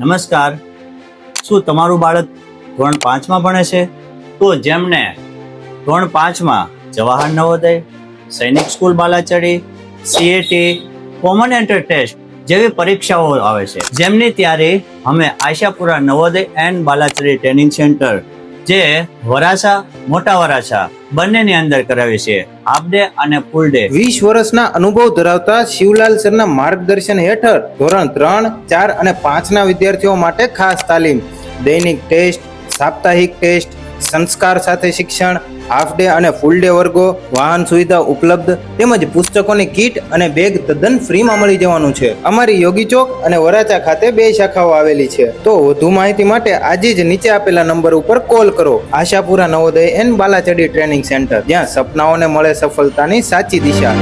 નમસ્કાર. શું તમારું બાળક ધોરણ 5માં ભણે છે? તો જેમને ધોરણ 5માં Jawahar Navodaya, Sainik school Balachadi, CAT, common entrance test જેવી પરીક્ષાઓ આવે છે, જેમની તૈયારી અમે Ashapura Navodaya and Balachadi training centre જે વરાછા, મોટા વરાછા બંનેની અંદર કરાવી છે, હાફ ડે અને ફૂલ ડે. 20 વર્ષના અનુભવ ધરાવતા શિવલાલ સરના માર્ગદર્શન હેઠળ ધોરણ 3, 4 અને 5 ના વિદ્યાર્થીઓ માટે ખાસ તાલીમ, દૈનિક ટેસ્ટ, સાપ્તાહિક ટેસ્ટ, સંસ્કાર સાથે શિક્ષણ, હાફ ડે અને ફૂલ ડે વર્ગો, વાહન સુવિધા ઉપલબ્ધ તેમજ પુસ્તકોની કીટ અને બેગ તદ્દન ફ્રીમાં મળી જવાનું છે. અમારી યોગી ચોક અને વરાછા ખાતે 2 શાખાઓ આવેલી છે. તો વધુ માહિતી માટે આજે જ નીચે આપેલા નંબર ઉપર કોલ કરો. Ashapura Navodaya and Balachadi training centre, જ્યાં સપનાઓને મળે સફળતાની સાચી દિશા.